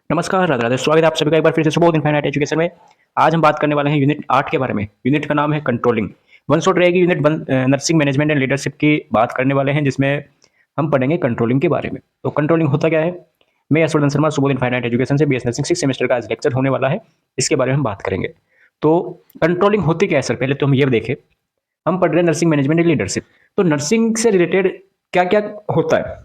नमस्कार, राधे राधे। स्वागत है आप सभी का एक बार फिर से सुबोध इनफाइनाइट एजुकेशन में। आज हम बात करने वाले हैं यूनिट 8 के बारे में। यूनिट का नाम है कंट्रोलिंग। वन शॉट रहेगी unit nursing management and leadership की बात करने वाले हैं, जिसमें हम पढ़ेंगे कंट्रोलिंग के बारे में। तो कंट्रोलिंग होता क्या है? मैं यशवर्धन शर्मा, सुबोध इनफाइनाइट एजुकेशन से बीएस नर्सिंग 6 सेमेस्टर का आज लेक्चर होने वाला है। इसके बारे में हम बात करेंगे। तो कंट्रोलिंग होती क्या है सर? पहले तो हम ये देखें। हम पढ़ रहे हैं नर्सिंग मैनेजमेंट एंड लीडरशिप। तो नर्सिंग से रिलेटेड क्या क्या होता है?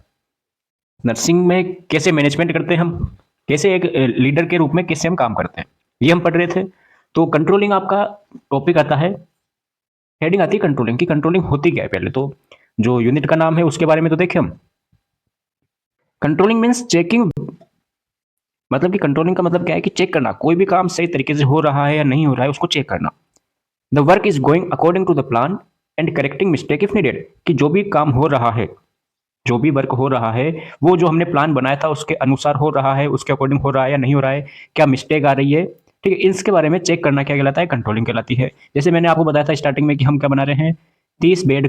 नर्सिंग में कैसे मैनेजमेंट करते हैं हम, कैसे एक लीडर के रूप में कैसे हम काम करते हैं, ये हम पढ़ रहे थे। तो कंट्रोलिंग आपका टॉपिक आता है, हेडिंग आती है कंट्रोलिंग की। कंट्रोलिंग होती क्या है? पहले तो जो यूनिट का नाम है उसके बारे में तो देखें हम। Controlling means checking. मतलब कि कंट्रोलिंग का मतलब क्या है कि चेक करना, कोई भी काम सही तरीके से हो रहा है या नहीं हो रहा है उसको चेक करना। The work is going according to the plan and correcting mistake if needed. कि जो भी काम हो रहा है, जो भी वर्क हो रहा है, वो जो हमने प्लान बनाया था उसके अनुसार हो रहा है, उसके अकॉर्डिंग हो रहा है या नहीं हो रहा है, क्या मिस्टेक आ रही है। ठीक है, इसके बारे में चेक करना क्या कहलाता है? कंट्रोलिंग कहलाती है। जैसे मैंने आपको बताया था स्टार्टिंग में कि हम क्या बना रहे हैं, 30 बेड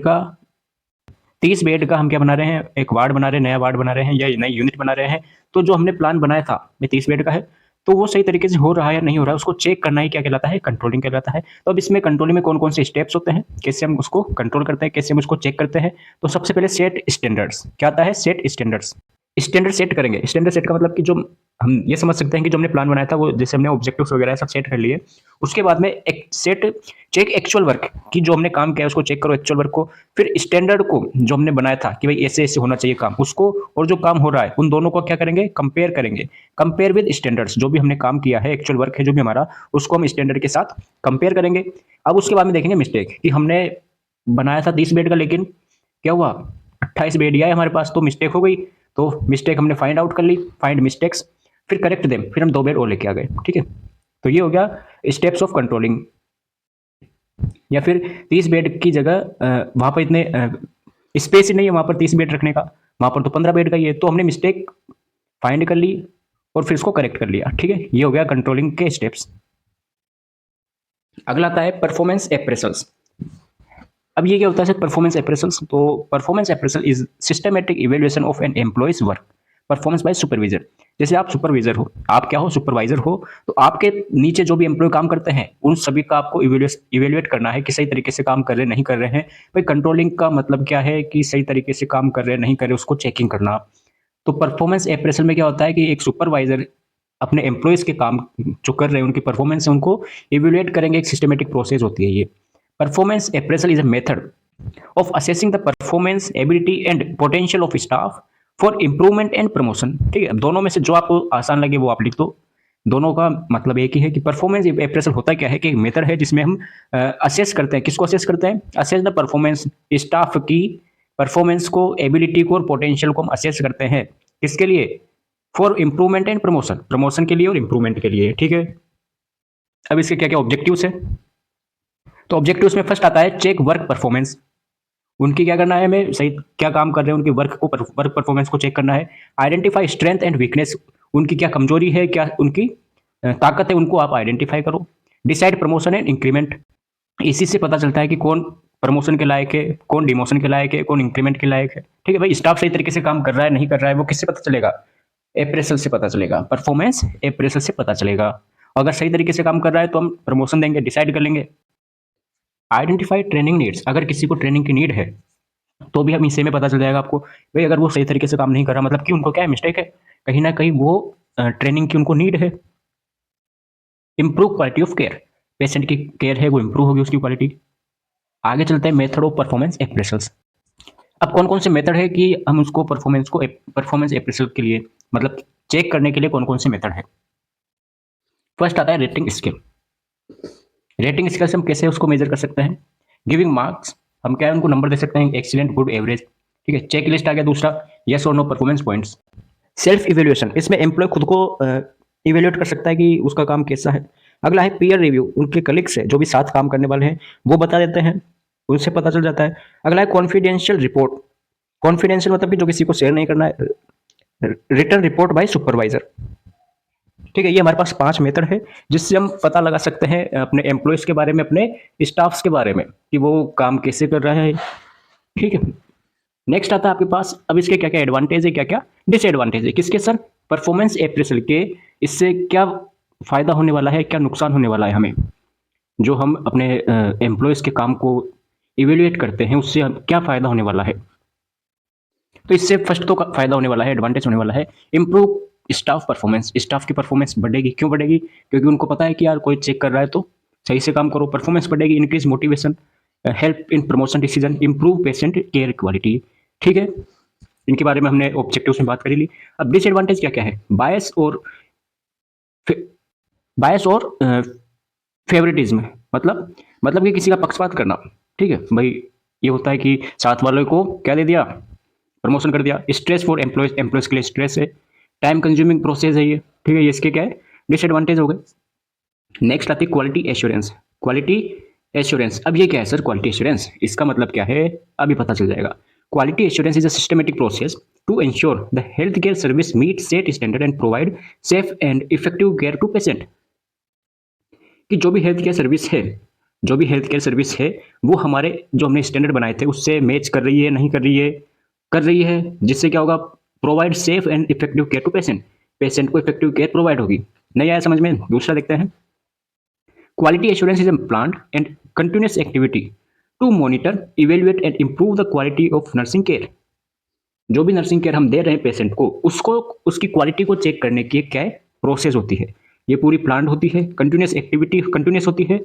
का हम क्या बना रहे हैं, एक वार्ड बना रहे हैं, नया वार्ड बना रहे हैं या नई यूनिट बना रहे हैं। तो जो हमने प्लान बनाया था ये 30 बेड का है, तो वो सही तरीके से हो रहा है या नहीं हो रहा है उसको चेक करना ही क्या कहलाता है? कंट्रोलिंग कहलाता है। तो अब इसमें कंट्रोलिंग में कौन कौन से स्टेप्स होते हैं, कैसे हम उसको कंट्रोल करते हैं, कैसे हम उसको चेक करते हैं। तो सबसे पहले सेट स्टैंडर्ड्स। क्या आता है? Set standards. स्टैंडर्ड सेट करेंगे। स्टैंडर्ड सेट का मतलब कि जो हम ये समझ सकते हैं कि जो हमने प्लान बनाया था वो, जैसे हमने ऑब्जेक्टिव्स वगैरह सब सेट कर लिए, उसके बाद में एक सेट चेक एक्चुअल वर्क की, जो हमने काम किया है उसको चेक करो, एक्चुअल वर्क को। फिर स्टैंडर्ड को जो हमने बनाया था कि भाई ऐसे ऐसे होना चाहिए काम, उसको और जो काम हो रहा है उन दोनों को क्या करेंगे? कंपेयर करेंगे। Compare with standards. जो भी हमने काम किया है, एक्चुअल वर्क है जो भी हमारा, उसको हम स्टैंडर्ड के साथ कंपेयर करेंगे। अब उसके बाद में देखेंगे मिस्टेक, कि हमने बनाया था 30 बेड का, लेकिन क्या हुआ, 28 बेड ही आए हमारे पास, तो मिस्टेक हो गई। तो मिस्टेक हमने फाइंड आउट कर ली, फाइंड मिस्टेक्स, फिर करेक्ट देम, फिर हम 2 बेड और लेके आ गए। ठीक है, तो ये हो गया स्टेप्स ऑफ कंट्रोलिंग। या फिर 30 बेड की जगह वहां पर इतने स्पेस ही नहीं है वहां पर 30 बेड रखने का, वहां पर तो 15 बेड का ही है, तो हमने मिस्टेक फाइंड कर ली और फिर इसको करेक्ट कर लिया। ठीक है, ये हो गया कंट्रोलिंग के स्टेप्स। अगला आता है परफॉर्मेंस अप्रेसल्स। अब ये क्या होता है सर, परफॉर्मेंस अप्रेसल्स? तो performance appraisal is systematic evaluation of an employee's work performance by supervisor. जैसे आप सुपरवाइजर हो, आप क्या हो, सुपरवाइजर हो, तो आपके नीचे जो भी एम्प्लॉय काम करते हैं उन सभी का आपको इवेल्युएट करना है कि सही तरीके से काम कर रहे हैं नहीं कर रहे हैं। भाई कंट्रोलिंग का मतलब क्या है कि सही तरीके से काम कर रहे हैं नहीं कर रहे, उसको चेकिंग करना। तो परफॉर्मेंस अप्रेसल में क्या होता है कि एक सुपरवाइजर अपने एम्प्लॉयज के काम जो कर रहे हैं उनकी परफॉर्मेंस है उनको इवेल्युएट करेंगे। एक सिस्टमेटिक प्रोसेस होती है ये। Performance appraisal is a method of assessing the performance, ability and potential of staff for improvement and promotion। ठीक है, दोनों में से जो आपको आसान लगे वो आप लिख दो। दोनों का मतलब एक ही है कि परफॉर्मेंस अप्रेसल होता क्या है कि एक मेथड है जिसमें हम असेस करते हैं। किसको असेस करते हैं? असेस द परफॉर्मेंस, स्टाफ की परफॉर्मेंस को, एबिलिटी को और पोटेंशियल को हम असेस करते हैं। किसके लिए? For improvement and promotion, promotion के लिए और इंप्रूवमेंट के लिए। ठीक है, अब इसके क्या क्या ऑब्जेक्टिव्स है? तो ऑब्जेक्टिव्स में फर्स्ट आता है चेक वर्क परफॉर्मेंस। उनकी क्या करना है, हमें सही क्या काम कर रहे हैं उनकी वर्क परफॉर्मेंस को चेक करना है। Identify strength and weakness. उनकी क्या कमजोरी है, क्या उनकी ताकत है, उनको आप आइडेंटिफाई करो। Decide promotion and increment. इसी से पता चलता है कि कौन प्रमोशन के लायक है, कौन डिमोशन के लायक है, कौन इंक्रीमेंट के लायक है। ठीक है भाई, स्टाफ सही तरीके से काम कर रहा है नहीं कर रहा है वो किससे पता चलेगा? अप्रेसल से पता चलेगा। परफॉर्मेंस अप्रेसल से पता चलेगा। अगर सही तरीके से काम कर रहा है तो हम प्रमोशन देंगे, डिसाइड कर लेंगे। Identify training needs. अगर किसी को ट्रेनिंग की नीड है तो भी हम इसे में पता चल जाएगा आपको। भाई अगर वो सही तरीके से काम नहीं कर रहा, मतलब कि उनको क्या है, मिस्टेक है, कहीं ना कहीं वो ट्रेनिंग की उनको नीड है। Improve quality of care. Patient की केयर है वो इंप्रूव होगी उसकी क्वालिटी। आगे चलते हैं मेथड ऑफ परफॉर्मेंस अप्रेसल्स। अब कौन कौन से मेथड है कि हम उसको परफॉर्मेंस अप्रेसल के लिए, मतलब चेक करने के लिए कौन कौन से मेथड है? फर्स्ट आता है रेटिंग स्केल। रेटिंग स्केल से हम कैसे उसको मेजर कर सकते हैं? Giving marks. हम क्या है उनको नंबर दे सकते हैं, एक्सीलेंट, गुड, एवरेज। ठीक है, चेक लिस्ट आ गया दूसरा, यस और no performance points. Self evaluation. इसमें एम्प्लॉय खुद को इवेल्युएट कर सकता है कि उसका काम कैसा है। अगला है पीयर रिव्यू। उनके कलीग्स है जो भी साथ काम करने वाले हैं वो बता देते हैं, उनसे पता चल जाता है। अगला है कॉन्फिडेंशियल रिपोर्ट। कॉन्फिडेंशियल मतलब कि जो किसी को शेयर नहीं करना है। Return report by supervisor. ठीक है, ये हमारे पास 5 मेथड है जिससे हम पता लगा सकते हैं अपने एम्प्लॉयज के बारे में, अपने स्टाफ्स के बारे में कि वो काम कैसे कर रहे हैं। ठीक है, नेक्स्ट आता है आपके पास, अब इसके क्या क्या एडवांटेज है, क्या क्या डिसएडवांटेज है। किसके सर? परफॉर्मेंस अप्रेजल के इससे क्या फ़ायदा होने वाला है, क्या नुकसान होने वाला है हमें, जो हम अपने एम्प्लॉयज़ के काम को इवेल्युएट करते हैं उससे क्या फ़ायदा होने वाला है। तो इससे फर्स्ट तो फ़ायदा होने वाला है, एडवांटेज होने वाला है, इम्प्रूव स्टाफ परफॉर्मेंस। स्टाफ की परफॉर्मेंस बढ़ेगी। क्यों बढ़ेगी? क्योंकि उनको पता है कि यार कोई चेक कर रहा है तो सही से काम करो। परफॉर्मेंस बढ़ेगी, increase motivation, help in promotion decision, improve patient care quality. ठीक है, इनके बारे में हमने ऑब्जेक्टिव्स में बात कर ली। अब डिसएडवांटेज क्या क्या है? बायस और फेवरेटिज्म, मतलब कि किसी का पक्षपात करना। ठीक है भाई, ये होता है कि साथ वालों को क्या दे दिया, प्रमोशन कर दिया। स्ट्रेस फॉर एम्प्लॉयज के लिए स्ट्रेस है, टाइम कंज्यूमिंग प्रोसेस है ये। ठीक है, ये इसके क्या है, डिसएडवांटेज हो गए। नेक्स्ट आती है क्वालिटी एश्योरेंस। क्वालिटी एश्योरेंस, अब ये क्या है सर क्वालिटी एश्योरेंस? इसका मतलब क्या है अभी पता चल जाएगा। Quality assurance is a systematic process to ensure the health care service meet set standard and provide safe and effective care to patient. कि जो भी हेल्थ केयर सर्विस है वो हमारे जो हमने स्टैंडर्ड बनाए थे उससे मैच कर रही है, नहीं कर रही है, जिससे क्या होगा, provide safe and effective care to patient. Patient को इफेक्टिव केयर प्रोवाइड होगी। नहीं आया समझ में? दूसरा देखते हैं। Quality assurance is a planned and continuous activity to monitor, evaluate and improve the quality of nursing care. जो भी नर्सिंग केयर हम दे रहे हैं पेशेंट को, उसको उसकी क्वालिटी को चेक करने की क्या है, प्रोसेस होती है। ये पूरी प्लांट होती है, कंटिन्यूस एक्टिविटी कंटिन्यूस होती है।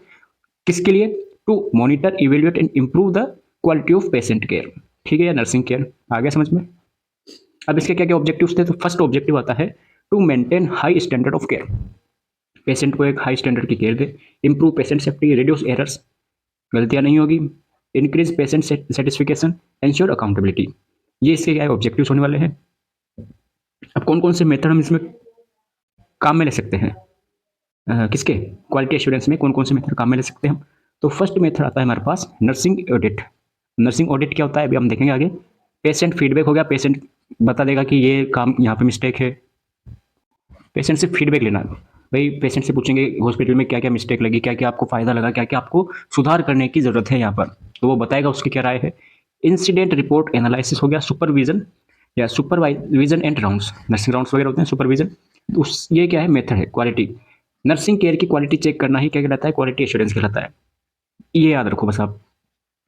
किसके लिए? To monitor, evaluate and improve the quality of patient care. ठीक है, या नर्सिंग केयर। आ गया समझ में? अब इसके क्या क्या ऑब्जेक्टिव्स थे? तो फर्स्ट ऑब्जेक्टिव आता है to maintain high standard of care. Patient को एक हाई स्टैंडर्ड की केयर दे। Improve patient safety, reduce errors, गलतियां नहीं होगी। Increase patient satisfaction, ensure accountability. ये इसके क्या ऑब्जेक्टिव्स होने वाले हैं। अब कौन कौन से मेथड हम इसमें काम में ले सकते हैं? किसके क्वालिटी एश्योरेंस में कौन कौन से मेथड काम में ले सकते हैं हम? तो फर्स्ट मेथड आता है हमारे पास नर्सिंग ऑडिट। नर्सिंग ऑडिट क्या होता है अभी हम देखेंगे आगे। पेशेंट फीडबैक हो गया, पेशेंट बता देगा कि ये काम यहाँ पे मिस्टेक है। पेशेंट से फीडबैक लेना, भाई पेशेंट से पूछेंगे हॉस्पिटल में क्या क्या मिस्टेक लगी, क्या क्या आपको फ़ायदा लगा, क्या क्या आपको सुधार करने की ज़रूरत है यहाँ पर, तो वो बताएगा उसकी क्या राय है। इंसिडेंट रिपोर्ट एनालिसिस हो गया, सुपरविजन या supervision and rounds, nursing rounds वगैरह होते हैं, सुपरविजन। उस ये क्या है, मेथड है क्वालिटी। नर्सिंग केयर की क्वालिटी चेक करना ही क्या कहलाता है, क्वालिटी एश्योरेंस कहलाता है। ये याद रखो बस आप।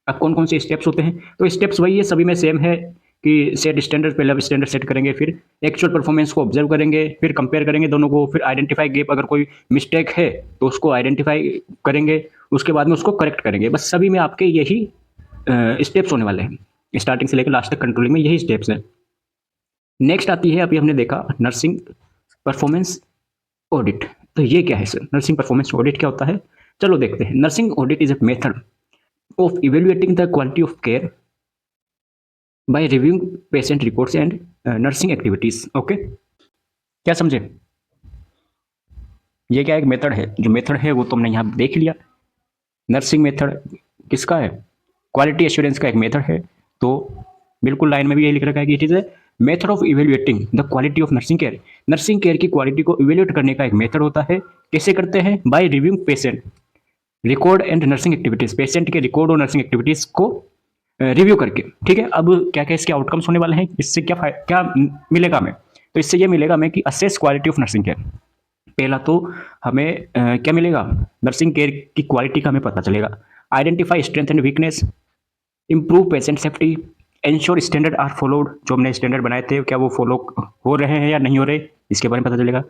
अब कौन कौन से स्टेप्स होते हैं? तो स्टेप्स वही है, सभी में सेम है कि सेट स्टैंडर्ड, पहले स्टैंडर्ड सेट करेंगे, फिर एक्चुअल परफॉर्मेंस को ऑब्जर्व करेंगे, फिर कंपेयर करेंगे दोनों को, फिर आइडेंटिफाई गैप, अगर कोई मिस्टेक है तो उसको आइडेंटिफाई करेंगे, उसके बाद में उसको करेक्ट करेंगे। बस सभी में आपके यही स्टेप्स होने वाले हैं, स्टार्टिंग से लेकर लास्ट तक कंट्रोलिंग में यही स्टेप्स हैं। नेक्स्ट आती है, अभी हमने देखा नर्सिंग परफॉर्मेंस ऑडिट। तो ये क्या है सर, नर्सिंग परफॉर्मेंस ऑडिट क्या होता है? चलो देखते हैं। Nursing audit is a method of evaluating the quality of care by reviewing patient reports and nursing activities. Okay, क्या समझे? ये क्या एक मेथड है, जो मेथड है वो तुमने यहाँ देख लिया। नर्सिंग मेथड किसका है? क्वालिटी एश्योरेंस का एक मेथड है। तो बिल्कुल लाइन में भी यही लिख रखा है कि it is a method of evaluating the quality of nursing care. Nursing care की क्वालिटी को इवेल्युएट करने का एक मेथड होता है। कैसे करते हैं? By reviewing patient record and nursing activities, patient के रिकॉर्ड और नर्सिंग एक्टिविटीज को रिव्यू करके। ठीक है, अब क्या क्या इसके आउटकम्स होने वाले हैं, इससे क्या मिलेगा हमें? तो इससे ये मिलेगा हमें कि assess quality of nursing care. पहला तो हमें क्या मिलेगा, नर्सिंग केयर की क्वालिटी का हमें पता चलेगा। Identify strength and weakness, improve patient safety, ensure standard are followed, जो हमने स्टैंडर्ड बनाए थे क्या वो फॉलो हो रहे हैं या नहीं हो रहे, इसके बारे में पता चलेगा।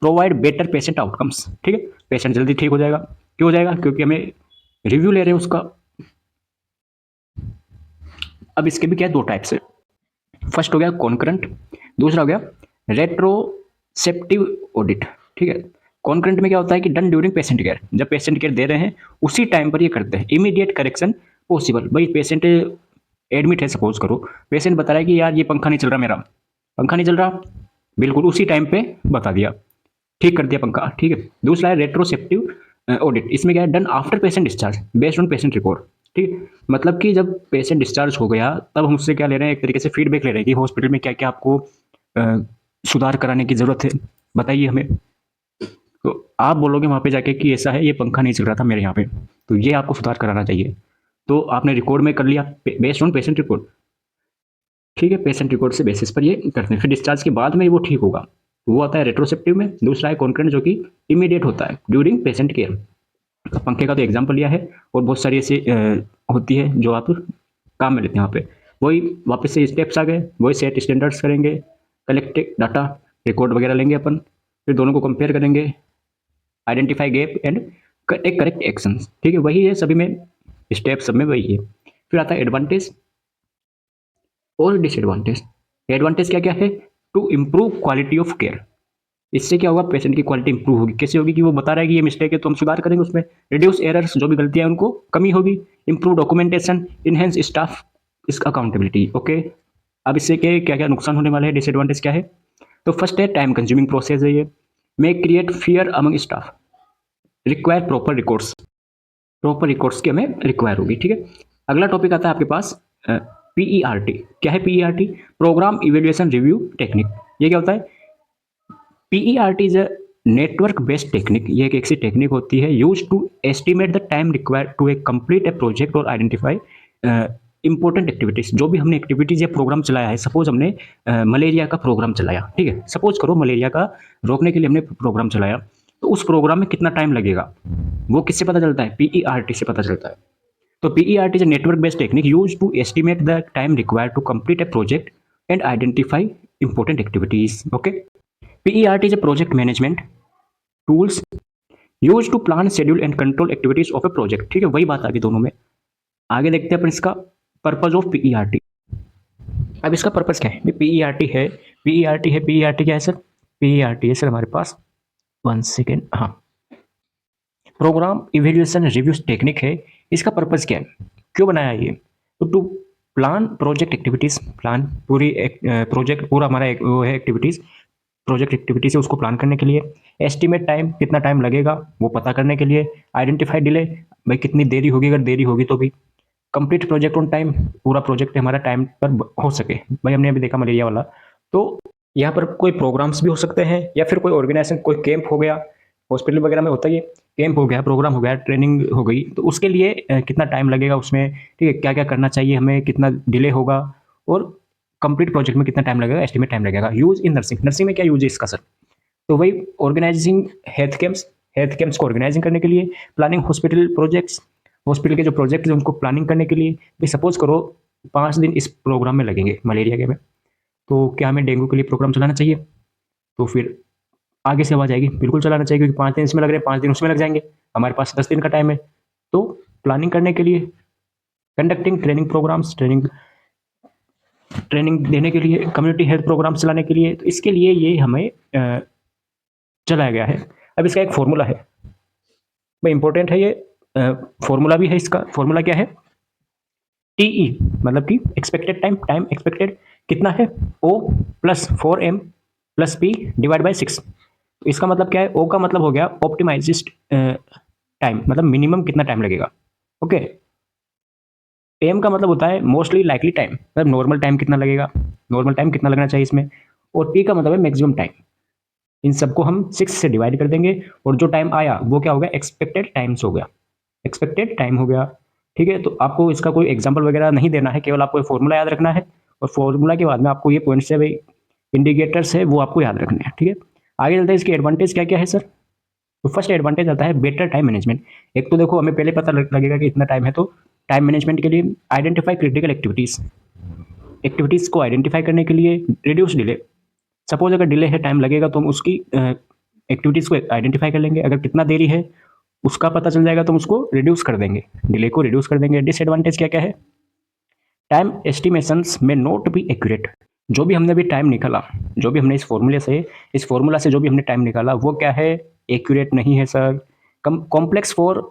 प्रोवाइड बेटर पेशेंट आउटकम्स, ठीक है, पेशेंट जल्दी ठीक हो जाएगा। क्यों हो जाएगा? क्योंकि हमें रिव्यू ले रहे हैं उसका। अब इसके भी क्या है, दो टाइप्स है। फर्स्ट हो गया कॉन्करेंट, दूसरा हो गया रेट्रोसेप्टिव ऑडिट। ठीक है, कॉन्करेंट में क्या होता है कि डन ड्यूरिंग पेशेंट केयर, जब पेशेंट केयर दे रहे हैं उसी टाइम पर ये करते हैं। इमीडिएट करेक्शन पॉसिबल, भाई पेशेंट एडमिट है, सपोज करो पेशेंट बता रहा है कि यार ये पंखा नहीं चल रहा, मेरा पंखा नहीं चल रहा, बिल्कुल उसी टाइम पे बता दिया, ठीक कर दिया पंखा। ठीक है। दूसरा है रेट्रोसेप्टिव ऑडिट, इसमें क्या है, done after patient discharge based on patient report. ठीक है, मतलब कि जब पेशेंट डिस्चार्ज हो गया तब हम उससे क्या ले रहे हैं, एक तरीके से फीडबैक ले रहे हैं कि हॉस्पिटल में क्या क्या आपको सुधार कराने की ज़रूरत है, बताइए हमें। तो आप बोलोगे वहाँ पे जाके कि ऐसा है, ये पंखा नहीं चल रहा था मेरे यहाँ पे, तो ये आपको सुधार कराना चाहिए। तो आपने रिकॉर्ड में कर लिया बेस्ड ऑन पेशेंट रिपोर्ट। ठीक है, पेशेंट रिकॉर्ड से बेसिस पर ये करते हैं, फिर डिस्चार्ज के बाद में वो ठीक होगा। वो आता है रेट्रोसेप्टिव में, दूसरा है कॉन्करेंट जो कि इमीडिएट होता है ड्यूरिंग पेशेंट केयर। पंखे का तो एग्जाम्पल लिया है, और बहुत सारी ऐसी होती है जो आप काम में लेते हैं वहाँ पे। वही वापस से स्टेप्स आ गए, वही सेट स्टैंडर्ड्स करेंगे, कलेक्ट डाटा, रिकॉर्ड वगैरह लेंगे अपन, फिर दोनों को कंपेयर करेंगे, identify gap and take correct action. ठीक है, वही है सभी में, स्टेप सब में वही है। फिर आता है एडवांटेज और डिसएडवांटेज। एडवांटेज क्या क्या है? To improve quality of care. इससे क्या होगा? पेशेंट की क्वालिटी इंप्रूव होगी। कैसे होगी? कि वो बता रहा है कि ये मिस्टेक है तो हम सुधार करेंगे उसमें। रिड्यूस एरर्स, जो भी गलतियां हैं उनको कमी होगी। इंप्रूव डॉक्यूमेंटेशन, इनहेंस स्टाफ इस अकाउंटेबिलिटी। ओके, अब इससे क्या क्या नुकसान होने वाले हैं, डिसएडवांटेज क्या है? तो फर्स्ट है टाइम कंज्यूमिंग प्रोसेस है ये, may create fear among staff, require proper records, proper records की हमें रिक्वायर होगी। ठीक है, अगला टॉपिक आता है आपके पास PERT। क्या है PERT? Program evaluation review technique. ये क्या होता है? PERT is a network based technique. ये एक ऐसी टेक्निक होती है use to estimate the time required to complete a project और आइडेंटिफाई इंपॉर्टेंट एक्टिविटीज। जो भी हमने एक्टिविटीज या प्रोग्राम चलाया है, सपोज हमने मलेरिया का प्रोग्राम चलाया, ठीक है, सपोज करो मलेरिया का रोकने के लिए हमने प्रोग्राम चलाया, तो उस प्रोग्राम में कितना टाइम लगेगा वो किससे पता चलता है? PERT से पता चलता है। तो PERT is a network based technique used to estimate the time required to complete a project and identify important activities. Okay, PERT is a project management tools used to plan, schedule and control activities of a project. ठीक है, वही बात आ गई दोनों में। आगे देखते हैं अपन इसका पर्पज ऑफ PERT। अब इसका पर्पज क्या है? PERT है, PERT क्या है सर? PERT है सर हमारे पास, 1 सेकेंड, हाँ, प्रोग्राम इवेल्युएशन रिव्यूज टेक्निक है। इसका पर्पज क्या है, क्यों बनाया ये? तो to plan project activities, plan पूरी प्रोजेक्ट पूरा हमारा वो है एक्टिविटीज, प्रोजेक्ट एक्टिविटीज है उसको प्लान करने के लिए। एस्टिमेट टाइम, कितना टाइम लगेगा वो पता करने के लिए। आइडेंटिफाई डिले, भाई कितनी देरी होगी, अगर देरी होगी तो भी। कंप्लीट प्रोजेक्ट ऑन टाइम, पूरा प्रोजेक्ट हमारा टाइम पर हो सके। भाई हमने अभी देखा मलेरिया वाला, तो यहाँ पर कोई प्रोग्राम्स भी हो सकते हैं, या फिर कोई ऑर्गेनाइजेशन, कोई कैंप हो गया, हॉस्पिटल वगैरह में होता है, कैंप हो गया, प्रोग्राम हो गया, ट्रेनिंग हो गई, तो उसके लिए कितना टाइम लगेगा उसमें, ठीक है, क्या क्या करना चाहिए हमें, कितना डिले होगा, और कंप्लीट प्रोजेक्ट में कितना टाइम लगेगा, एस्टिमेट टाइम लगेगा। यूज इन नर्सिंग, नर्सिंग में क्या यूज है इसका सर? तो वही organizing health camps, health camps को ऑर्गेनाइजिंग करने के लिए। प्लानिंग हॉस्पिटल प्रोजेक्ट्स, हॉस्पिटल के जो प्रोजेक्ट हैं उनको प्लानिंग करने के लिए। भाई सपोज करो 5 दिन इस प्रोग्राम में लगेंगे मलेरिया के में, तो क्या हमें डेंगू के लिए प्रोग्राम चलाना चाहिए? तो फिर आगे से आवाज आएगी, बिल्कुल चलाना चाहिए, क्योंकि 5 दिन इसमें लग रहे हैं, 5 दिन उसमें लग जाएंगे, हमारे पास 10 दिन का टाइम है। तो प्लानिंग करने के लिए, कंडक्टिंग ट्रेनिंग प्रोग्राम्स, ट्रेनिंग देने के लिए, कम्युनिटी हेल्थ प्रोग्राम चलाने के लिए, तो इसके लिए ये हमें चलाया गया है। अब इसका एक फॉर्मूला है, भाई इंपॉर्टेंट है ये, फॉर्मूला भी है इसका। फॉर्मूला क्या है? TE मतलब कि एक्सपेक्टेड टाइम, टाइम एक्सपेक्टेड कितना है? O plus 4M plus P divide by 6। तो इसका मतलब क्या है? O का मतलब हो गया ऑप्टिमाइज्ड टाइम, मतलब मिनिमम कितना टाइम लगेगा। ओके, M का मतलब होता है मोस्टली लाइकली टाइम, मतलब नॉर्मल टाइम कितना लगेगा, नॉर्मल टाइम कितना लगना चाहिए इसमें। और P का मतलब है मैक्सिमम टाइम। इन सबको हम 6 से डिवाइड कर देंगे, और जो टाइम आया वो क्या हो गया? एक्सपेक्टेड टाइम्स हो गया, एक्सपेक्टेड टाइम हो गया। ठीक है, तो आपको इसका कोई एग्जांपल वगैरह नहीं देना है, केवल आपको फॉर्मूला याद रखना है, और फॉर्मूला के बाद में आपको ये पॉइंट्स है भाई, इंडिकेटर्स है, वो आपको याद रखने हैं। ठीक है, आगे चलते हैं, इसके एडवांटेज क्या क्या है सर? तो फर्स्ट एडवांटेज आता है बेटर टाइम मैनेजमेंट। एक तो देखो हमें पहले पता लगेगा कि इतना टाइम है, तो टाइम मैनेजमेंट के लिए आइडेंटिफाई क्रिटिकल एक्टिविटीज, एक्टिविटीज को आइडेंटिफाई करने के लिए। रिड्यूस डिले, सपोज अगर डिले है, टाइम लगेगा, तो हम उसकी एक्टिविटीज को आइडेंटिफाई कर लेंगे, अगर कितना देरी है उसका पता चल जाएगा तो हम उसको रिड्यूस कर देंगे, डिले को रिड्यूस कर देंगे। डिसएडवांटेज क्या क्या है? टाइम एस्टिमेशंस में नॉट बी एक्यूरेट। जो भी हमने अभी टाइम निकाला, जो भी हमने इस फॉर्मूला से जो भी हमने टाइम निकाला, वो क्या है? एक्यूरेट नहीं है sir. Complex for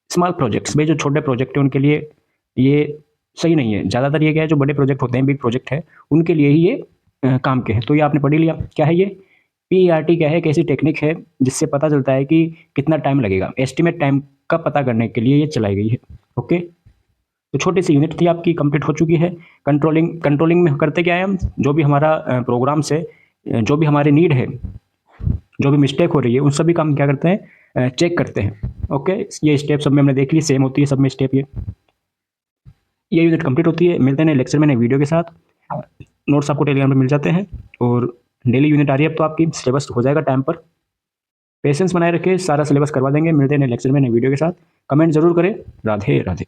small projects, भाई जो छोटे प्रोजेक्ट है उनके लिए ये सही नहीं है। ज़्यादातर ये क्या है, जो बड़े प्रोजेक्ट होते हैं, बिग प्रोजेक्ट है, उनके लिए ही ये काम के हैं। तो ये आपने पढ़ ही लिया क्या है ये। PERT क्या है? एक ऐसी टेक्निक है जिससे पता चलता है कि कितना टाइम लगेगा, एस्टिमेट टाइम का पता करने के लिए ये चलाई गई है। ओके, तो छोटी सी यूनिट थी आपकी, कंप्लीट हो चुकी है। कंट्रोलिंग में करते क्या है हम? जो भी हमारा प्रोग्राम से जो भी हमारे नीड है, जो भी मिस्टेक हो रही है, उन सभी का हम क्या करते हैं? चेक करते हैं। ओके, ये स्टेप सब में हमने देख ली, सेम होती है सब में स्टेप। ये यूनिट कंप्लीट होती है। मिलते हैं लेक्चर में नए वीडियो के साथ। नोट्स आपको टेलीग्राम पर मिल जाते हैं, और डेली यूनिट आ रही है अब तो आपकी, सिलेबस हो जाएगा टाइम पर। पेशेंस बनाए रखिए, सारा सिलेबस करवा देंगे। मिलते हैं नए लेक्चर में नए वीडियो के साथ। कमेंट जरूर करें। राधे राधे।